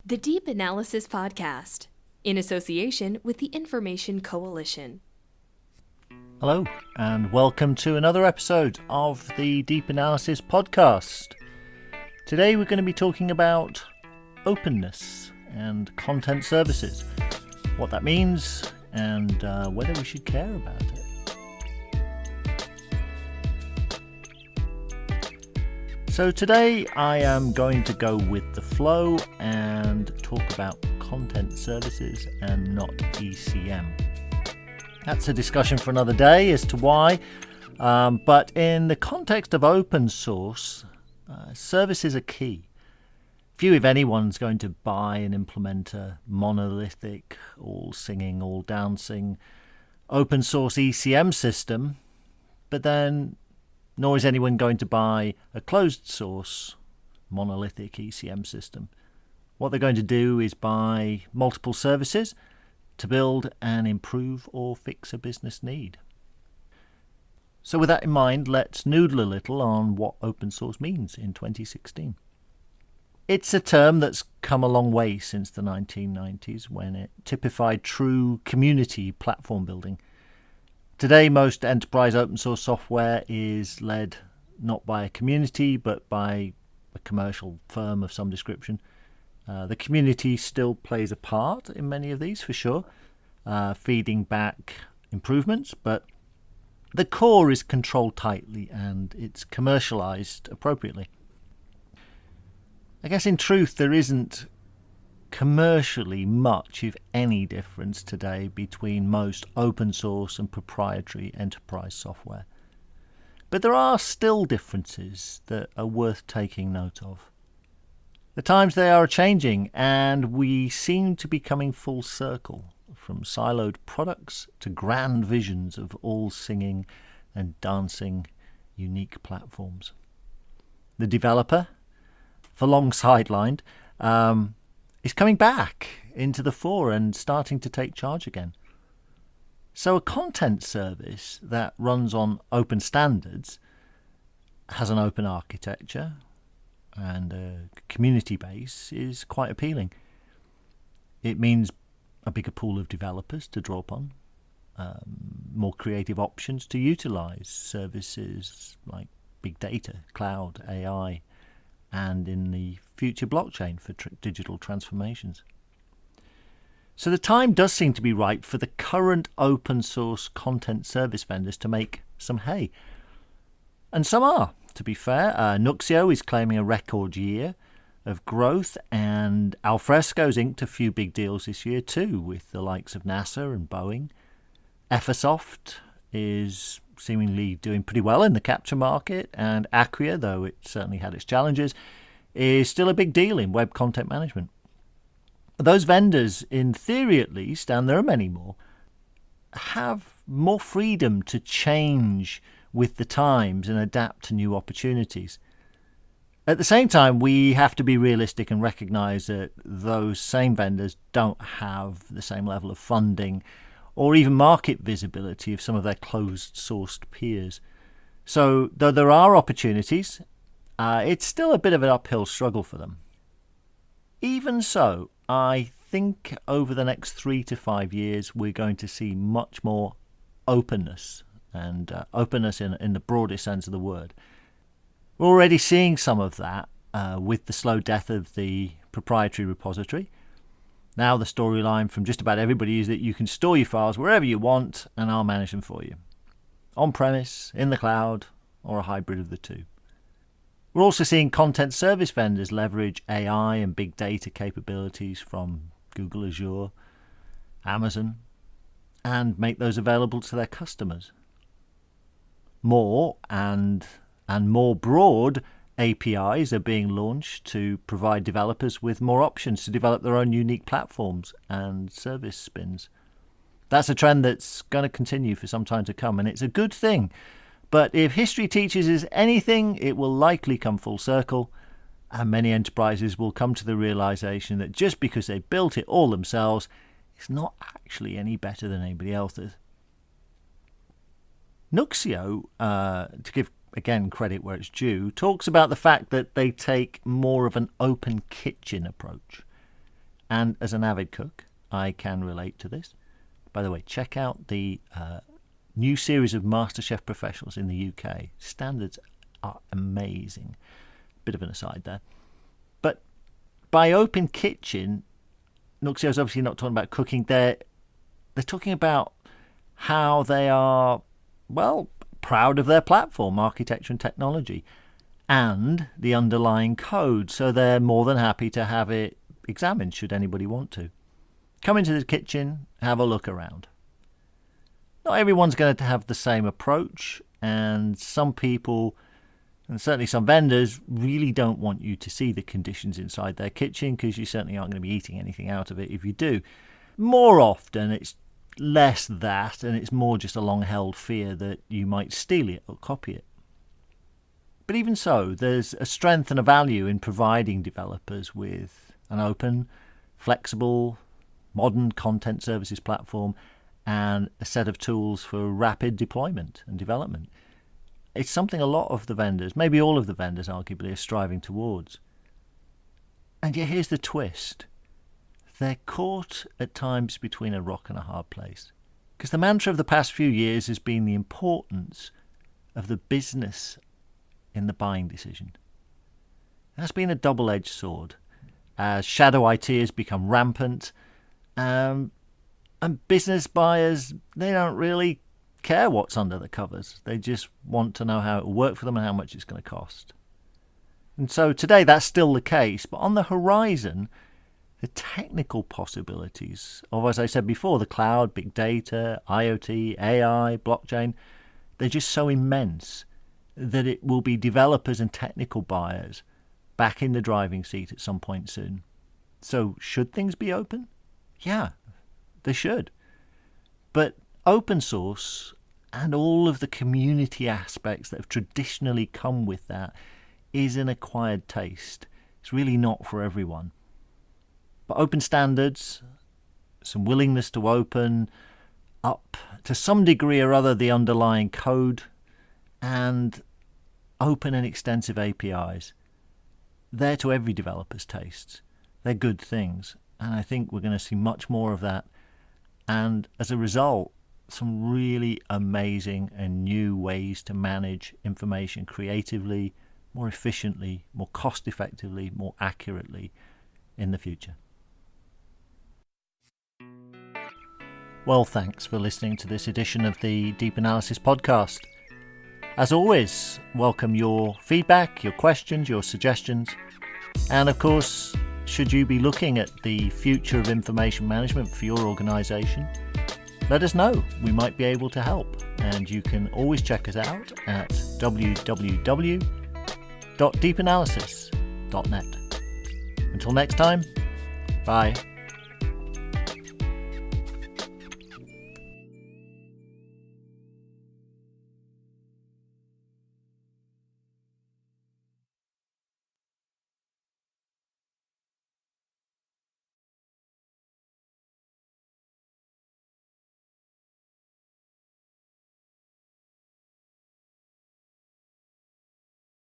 The Deep Analysis Podcast, in association with the Information Coalition. Hello, and welcome to another episode of the Deep Analysis Podcast. Today we're going to be talking about openness and content services, what that means, and whether we should care about it. So today I am going to go with the flow and talk about content services and not ECM. That's a discussion for another day as to why, but in the context of open source, services are key. Few, if anyone's going to buy and implement a monolithic, all singing, all dancing, open source ECM system, but then nor is anyone going to buy a closed source monolithic ECM system. What they're going to do is buy multiple services to build and improve or fix a business need. So with that in mind, let's noodle a little on what open source means in 2016. It's a term that's come a long way since the 1990s when it typified true community platform building. Today, most enterprise open source software is led not by a community, but by a commercial firm of some description. The community still plays a part in many of these, for sure, feeding back improvements, but the core is controlled tightly and it's commercialized appropriately. I guess in truth, there isn't commercially much, if any, difference today between most open source and proprietary enterprise software. But there are still differences that are worth taking note of. The times they are changing, and we seem to be coming full circle from siloed products to grand visions of all singing and dancing unique platforms. The developer, for long sidelined, is coming back into the fore and starting to take charge again. So a content service that runs on open standards, has an open architecture and a community base is quite appealing. It means a bigger pool of developers to draw upon, more creative options to utilize services like big data, cloud, AI, and in the future blockchain for digital transformations. So the time does seem to be right for the current open source content service vendors to make some hay. And some are, to be fair. Nuxio is claiming a record year of growth, and Alfresco's inked a few big deals this year too, with the likes of NASA and Boeing. Effersoft is seemingly doing pretty well in the capture market, and Acquia, though it certainly had its challenges, is still a big deal in web content management. Those vendors, in theory at least, and there are many more, have more freedom to change with the times and adapt to new opportunities. At the same time, we have to be realistic and recognise that those same vendors don't have the same level of funding or even market visibility of some of their closed-sourced peers. So, though there are opportunities, it's still a bit of an uphill struggle for them. Even so, I think over the next 3 to 5 years, we're going to see much more openness, and openness in the broadest sense of the word. We're already seeing some of that with the slow death of the proprietary repository. Now the storyline from just about everybody is that you can store your files wherever you want and I'll manage them for you. On-premise, in the cloud, or a hybrid of the two. We're also seeing content service vendors leverage AI and big data capabilities from Google Azure, Amazon, and make those available to their customers. More and more broad APIs are being launched to provide developers with more options to develop their own unique platforms and service spins. That's a trend that's going to continue for some time to come, and it's a good thing. But if history teaches us anything, it will likely come full circle, and many enterprises will come to the realization that just because they built it all themselves, it's not actually any better than anybody else's. Nuxio, to give again credit where it's due, talks about the fact that they take more of an open kitchen approach. And as an avid cook, I can relate to this. By the way, check out the new series of MasterChef professionals in the UK. Standards are amazing. Bit of an aside there. But by open kitchen, Nuxio's obviously not talking about cooking. They're talking about how they are, well, proud of their platform, architecture and technology, and the underlying code. So they're more than happy to have it examined should anybody want to. Come into the kitchen, have a look around. Not everyone's going to have the same approach, and some people, and certainly some vendors, really don't want you to see the conditions inside their kitchen, because you certainly aren't going to be eating anything out of it if you do. More often it's less that, and it's more just a long-held fear that you might steal it or copy it. But even so, there's a strength and a value in providing developers with an open, flexible, modern content services platform and a set of tools for rapid deployment and development. It's something a lot of the vendors, maybe all of the vendors arguably, are striving towards. And yet here's the twist. They're caught at times between a rock and a hard place. Because the mantra of the past few years has been the importance of the business in the buying decision. That's been a double-edged sword as shadow IT has become rampant, and business buyers, they don't really care what's under the covers. They just want to know how it will work for them and how much it's going to cost. And so today that's still the case, but on the horizon, the technical possibilities of, as I said before, the cloud, big data, IoT, AI, blockchain, they're just so immense that it will be developers and technical buyers back in the driving seat at some point soon. So should things be open? Yeah, they should. But open source and all of the community aspects that have traditionally come with that is an acquired taste. It's really not for everyone. But open standards, some willingness to open up to some degree or other the underlying code, and open and extensive APIs, they're to every developer's tastes. They're good things. And I think we're going to see much more of that. And as a result, some really amazing and new ways to manage information creatively, more efficiently, more cost effectively, more accurately in the future. Well, thanks for listening to this edition of the Deep Analysis podcast. As always, welcome your feedback, your questions, your suggestions. And of course, should you be looking at the future of information management for your organisation, let us know. We might be able to help. And you can always check us out at www.deepanalysis.net. Until next time, bye.